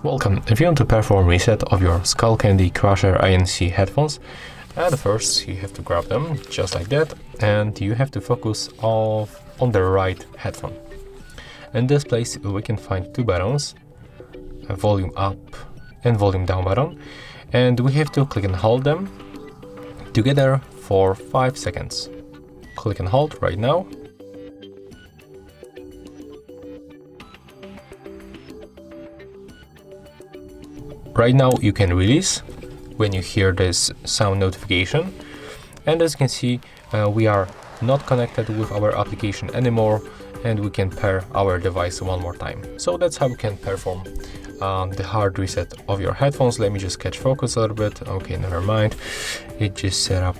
Welcome. If you want to perform reset of your Skullcandy Crusher ANC headphones, first you have to grab them just like that, and you have to focus on the right headphone. In this place we can find two buttons, a volume up and volume down button, and we have to click and hold them together for 5 seconds. Click and hold right now. Right now you can release when you hear this sound notification, and as you can see we are not connected with our application anymore, and we can pair our device one more time. So that's how you can perform the hard reset of your headphones. Let me just catch focus a little bit. Okay, never mind, it just set up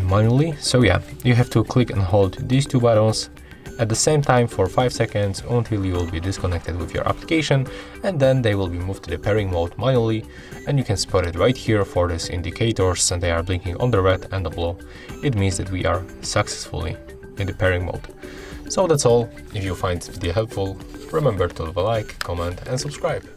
manually. So yeah, you have to click and hold these two buttons at the same time for 5 seconds until you will be disconnected with your application, and then they will be moved to the pairing mode manually, and you can spot it right here for these indicators, and they are blinking on the red and the blue. It means that we are successfully in the pairing mode. So that's all. If you find this video helpful, remember to leave a like, comment and subscribe.